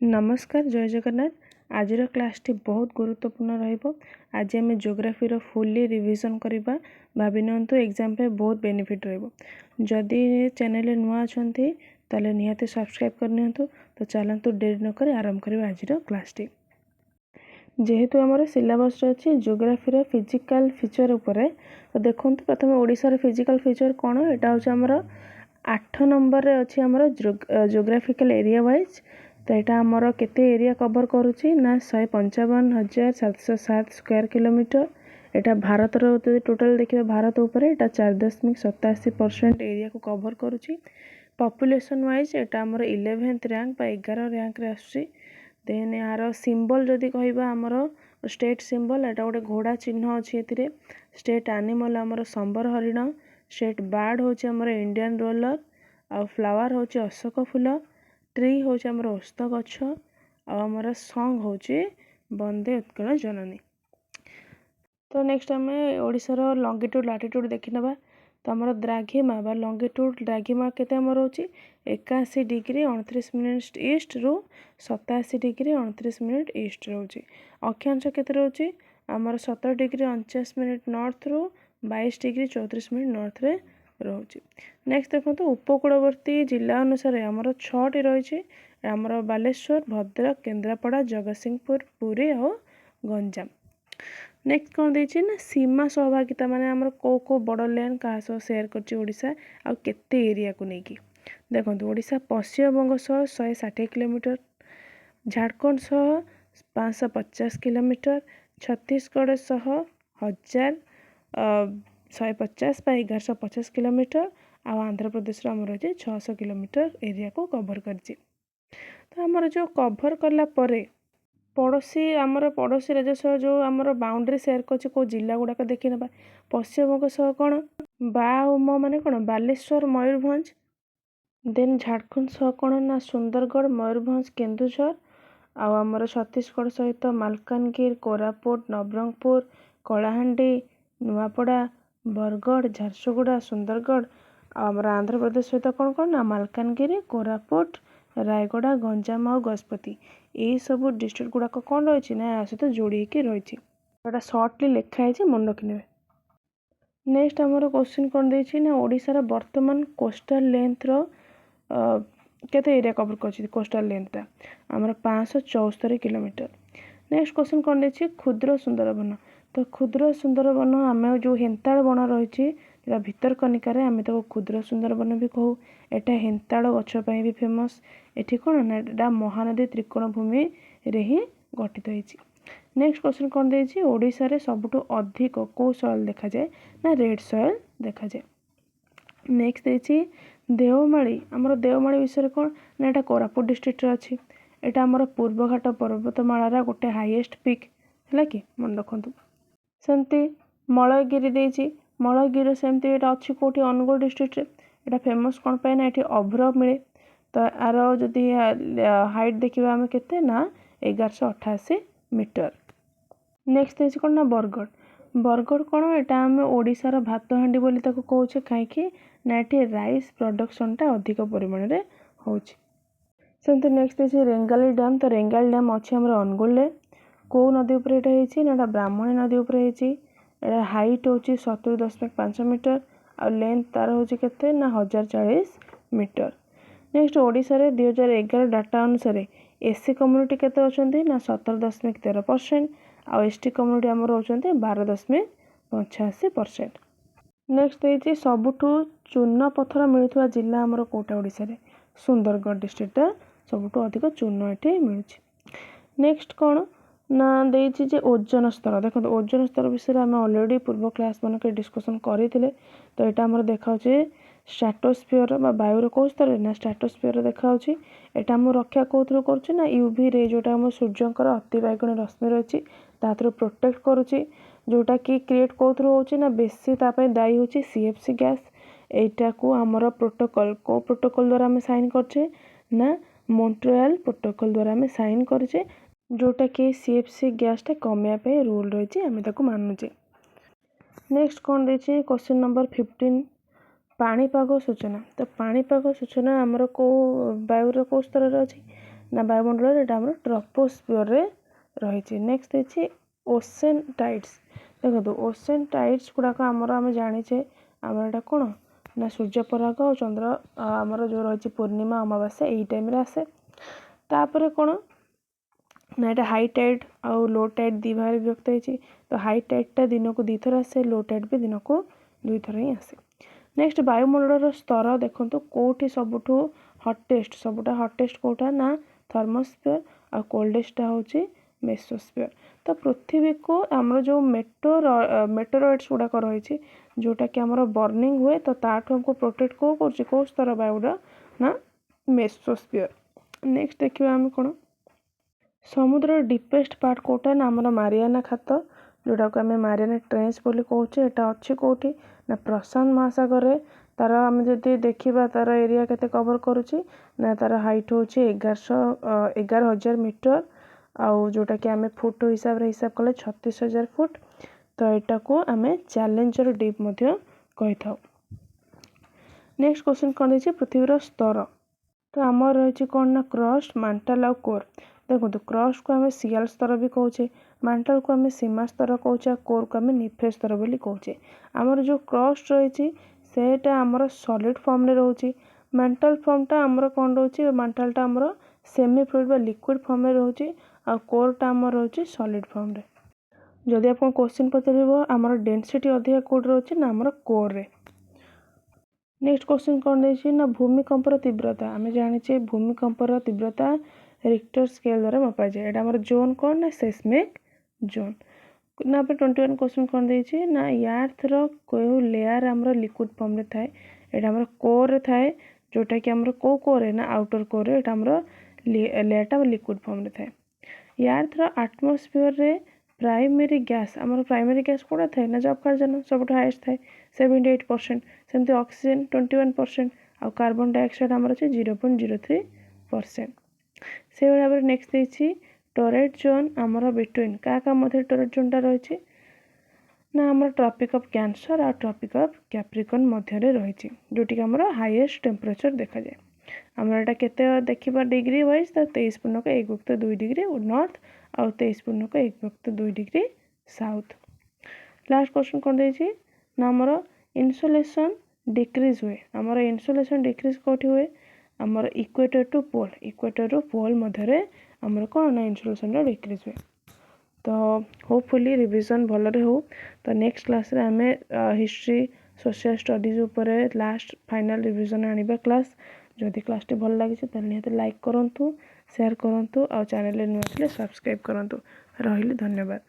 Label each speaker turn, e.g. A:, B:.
A: नमस्कार जय जगन्नाथ। आज क्लासटी बहुत गुरुत्वपूर्ण रहिबो। आज आम जियोग्राफी फुल्ली रिविजन करवा भाभी नियंतु एग्जाम पे बहुत बेनिफिट रहिबो। जदि चैनल नुआ अछंती ताले निहाती सब्सक्राइब करनियंतु। तो चलतु देरी न करी आरंभ करबा आज क्लासटी। जेहेतु आमर सिलेबस अच्छी जियोग्राफी फिजिकल फीचर उपरे तो देखो प्रथम ओडिशार फिजिकल फीचर कौन एटा हूँ आमर 8 नंबर रे अच्छी आमर जियोग्राफिकल एरिया वाइज। तो यहाँ आमर केते एरिया कवर करुच्ची ना 155,707 स्क्वायर किलोमीटर। यहाँ भारत टोटाल देखिए भारत उपर यहाँ 4.87% एरिया को कवर करुच्ची। पॉपुलेशन वाइज यहाँ आमर 11th रैंक 11 रैंक रे आसुची। देन यार सिंबल जदि कहबा आमर स्टेट सिंबल एटा गोटे घोड़ा चिन्ह अच्छी एथिरे। स्टेट एनिमल आमर संबर हरिण। स्टेट बर्ड होची आमर इंडियन रोलर। आ फ्लावर होची अशोक फूल। ट्री होची आमर ओस्त गछ। आमर सॉन्ग होची वंदे उत्कल जननी। तो नेक्स्ट आम ओडिशार लंगिट्यूड लाटिट्यूड देखि नबा। तो आमर द्राघिमा बा लंगिट्यूड द्राघिमा केते आमर होची 81 डिग्री 29 मिनिट ईस्ट रु 87 डिग्री 29 मिनिट ईस्ट रोची। अक्षांश केते रोची आमर 17 डिग्री 49 मिनिट नॉर्थ रु 22 डिग्री 34 मिनिट नॉर्थ रे रोची। नेक्स्ट देखो उपकूलवर्ती जिला अनुसार आमर 6टी रही। आमर बालेश्वर भद्रक केन्द्रापड़ा जगतसिंहपुर पुरी और गंजाम। नेक्स्ट कौन देछि ना सीमा सहभागिता माने आमर को बड़ लैंड क्या सह सेयार करछि ओडिशा आ केते एरिया को नेकी। देखो ओडिशा पश्चिमबंग सह 160 किलोमीटर, झारखंड सह 550 किलोमीटर, छत्तीसगढ़ सह 1150 बा 1150 किलोमीटर आ आंध्र प्रदेश आमर अच्छे 600 किलोमीटर एरिया को कवर करछि। तो आमर जो कवर कला परे पड़ोसी आमर पड़ोसी राज्य सह जो आमर बाउंड्री सेयार करछि को जिला गुड़ाक देखि नबा। पश्चिमबंग सह कौन बा उम माने कौन बालेश्वर मयूरभंज। देन झारखंड सह कौन ना सुंदरगढ़ मयूरभंज केन्दुझर। आमर छत्तीसगढ़ सहित मालकानगिरी कोरापुट नवरंगपुर कलाहांडी नुआपड़ा बरगढ़ झारसुगुड़ा सुंदरगढ़। आमर आंध्र प्रदेश सहित कौन कौन ना मालकानगिरी कोरापुट रायगड़ा गंजाम और गजपति। यही सब डिस्ट्रिक्ट गुड़ाक कौन रही ना या सहित जोड़ी रही। सर्टली लिखाई मन रखिने। नेक्स्ट आमर क्वेश्चन कौन देछि ना ओडिशार वर्तमान कोस्टल लेंथ रो केते एरिया कवर करछि। कोस्टल लेंथटा आमर 574 किलोमीटर। नेक्स्ट क्वेश्चन कौन देछि क्षुद्र सुंदरवन। तो क्षुद्र सुंदरवन आम जो हेन्ताड़ बण रही भितरकनिकार आम तो क्षुद्र सुंदरवन भी कहू। एटा हेन्ताड़ गछपाई भी फेमस। एठी कौन ना एटा महानदी त्रिकोण भूमि रे ही गठित होइछि। नेक्स्ट क्वेश्चन कौन देछि ओडिशा रे सबुठु अधिक को सॉइल देखा जाए ना रेड सॉइल देखा जाए। नेक्स्ट देछि देवमाली। आमर देवमाली विषय कौन ना एटा कोरापुट डिस्ट्रिक्ट रे अछि। एटा आमर पूर्वघाट पर्वतमालार गोटे हाईएस्ट पिक है कि मन रखु। सेमती मलयगिरी देछि। मलयगिरी सेमती एटा अछि कोठी अनुगुल डिस्ट्रिक्ट रे। एटा फेमस कौन पाए ना एठी अभ्र मिले। तो यार जदि हाइट देखा आम के ना 1188 मीटर। नेक्स्ट देछि कौन ना बरगढ़। बरगढ़ कौन एटा आम ओडिशार भात हांडी बोली ताको कहूचे कहीं ना एठी राइस प्रोडक्शनटा अधिक परिमाण रे होछि। सेमती नेक्स्ट देछि रेंगाली डैम। तो रेंगाली डैम अच्छी आमर अनुगुल को नदी उपर एटा हेछि ना ब्राह्मणी नदी उपर हेछि। एटा हाइट होछि 70.5 मीटर और लेंथ तार होछि केते ना 1040 मीटर। नेक्स्ट ओडिशा रे 2011 डाटा अनुसार एससी कम्युनिटी केते अछंती ना 17.13% और एसटी कम्युनिटी आमर होचंती 12.85%। नेक्स्ट देछि सबुठु चूर्ण पत्थर मिलुवा जिला आमर कोटा ओडिशा रे सुंदरगढ़ डिस्ट्रिक्ट सबुठु अधिक चूर्ण एठी मिलुछि। नेक्स्ट कौन ना देछि जे ओजन स्तर। देखो ओजन स्तर विषय आम ऑलरेडी पूर्व क्लास मानक डिस्कशन करथिले। तो यहाँ आमर देखाउछि स्ट्राटोस्फियर बा वायुर को स्तर ना स्ट्राटोस्फियर देखाउछि। एटा हम रक्षा कोथरो करछि ना यूवी रे जोटा हम सूर्यंकर अति बाइगण रश्मि रहिछि ताथरो प्रोटेक्ट करूछि। जोटा कि क्रिएट कोथरो होछि ना बेसी तापय दायी होछि सीएफसी गैस। एटा को हमर प्रोटोकॉल को प्रोटोकॉल द्वारा हम साइन करछे ना मॉन्ट्रियल प्रोटोकॉल द्वारा हम साइन करछे। जोटा कि सीएफसी गैसटा कमिया पे रूल रही आम ताको मानुचे। नेक्स्ट कौन देछि क्वेश्चन नंबर 15 पाणीपाग सूचना। तो पाणीपाग सूचना आमर को वायुर को स्तर अच्छी ना वायुमंडल एटा हमर ट्रोपोस्फियर रे रही। नेक्स्ट है ओशन टाइड्स। देखो ओशन टाइड्स गुड़ाक आमर आम जाचे आमर एटा कौन ना सूर्यपराग और चंद्र आमर जो रही पूर्णिमा अमावास्या यही टाइम आसे। तापर कौन ना यहाँ हाई टाइड आउ लो टाइड दी भाग विभक्त होती। तो हाई टाइडटा दिन को 2 थर आसे, लो टाइड भी दिन को 2 थर ही आसे। नेक्स्ट वायुमंडल स्तर देखो कौटी सबुठ हटेस्ट, सबुटा हटेस्ट कौटा ना थर्मोस्फियर आ कोल्डेस्टा हूँ मेसोस्फियर। तो पृथ्वी को आमर जो मेटोरॉइड्स गुड़ाक रही जोटा कि आमर बर्निंग हुए तो ताठू हमको प्रोटेक्ट कौ स्तर वायुटा ना मेसोस्फियर। नेक्स्ट देखिए आम कौन समुद्र डीपेस्ट पार्ट कौटा ना आमर मारियाना खात जोटा को आम मारियाना ट्रेंच बोली कौचे। एटा अच्छी कौटी ना प्रशांत महासागर रे। तार आम जदि देखा तार एरिया केते कवर करुच्ची ना तार हाइट हूँ 11,000 मीटर आउ जोटा कि आम फुट हिसाब कले 36,000 फुट। तो यहाँ को आम चैलेंजर डीप कही था। नेक्स्ट क्वेश्चन कौन है पृथ्वीर स्तर। तो आम रही कौन ना क्रस्ट मांटल आउ कोर। देखो क्रस्ट को आम सियाल स्तर भी कौचे, मांटल को आम सीमा स्तर कौचे, कोर को आम निफे स्तर बोली कौचे। आमर जो क्रस्ट रही सेटा आमर सॉलिड फॉर्म रे रोची। मांटल फॉर्मटा आमर कौन रोची, मांटलटा आमर सेमी फ्लूइड बा लिक्विड फॉर्म रे रोची आ कोरटा आमर रोची सॉलिड फॉर्म रे। जदि आप क्वेश्चन पचारिबो आमर डेंसिटी अधिक कोड रोची ना आमर कोर रे। नेक्स्ट क्वेश्चन कौन देछि ना भूमिकंपर तीव्रता। आम जाने भूमिकंपर तीव्रता रिक्टर स्केल द्वारा मपा जाए। एटा हमर जोन कौन ना सेस्मिक जोन। ना 21 क्वेश्चन कौन देछि ना अर्थ रो कोउ लेयर हमर लिक्विड फॉर्म रे थाए। एटा हमर कोर रे थाए जोटा कि हमर कोर है ना आउटर कोर रे एटा हमर लेयरटा लिक्विड फॉर्म रे थाए। अर्थ रो एटमॉस्फेयर रे प्राइमरी गैस हमर प्राइमरी गैस कोड़ा थाए ना जब कार्बन सब हाईएस्ट थाए 78%। सेमती ऑक्सीजन 21% और कार्बन डाइऑक्साइड हमर अछि 0.03%। से भाव में नेक्स्ट देछि टॉरेट जोन हमर बिटवीन का मध्य टॉरेट जोनटा रही ना हमर ट्रॉपिक ऑफ कैंसर और ट्रॉपिक ऑफ कैप्रिकॉर्न मध्य रे रही जोटी कि हमर हाईएस्ट टेम्परेचर देखा जाए। हमर एटा केते देखिबा डिग्री वाइज तो 23.1/2 डिग्री नॉर्थ और 23.1/2 डिग्री साउथ। लास्ट क्वेश्चन कौन देछि ना हमर इन्सुलेशन डिक्रीज हुए। हमर इन्सुलेशन डिक्रीज कोठी हुए हमर इक्वेटर टू पोल मध्य रे हमर कौन ना इन्सुलेशन डिक्रीज हुए। तो होपफुली रिविजन भलरे हो। तो नेक्स्ट क्लास रे हमें हिस्ट्री सोशल स्टडीज ऊपर लास्ट फाइनल रिविजन आनिबा क्लास। जदि क्लास टी भल लागिছে ताले निहाती लाइक करंतु, शेयर करंतु और चैनल रे नुआ थिले सब्सक्राइब करंतु। रहिली धन्यवाद।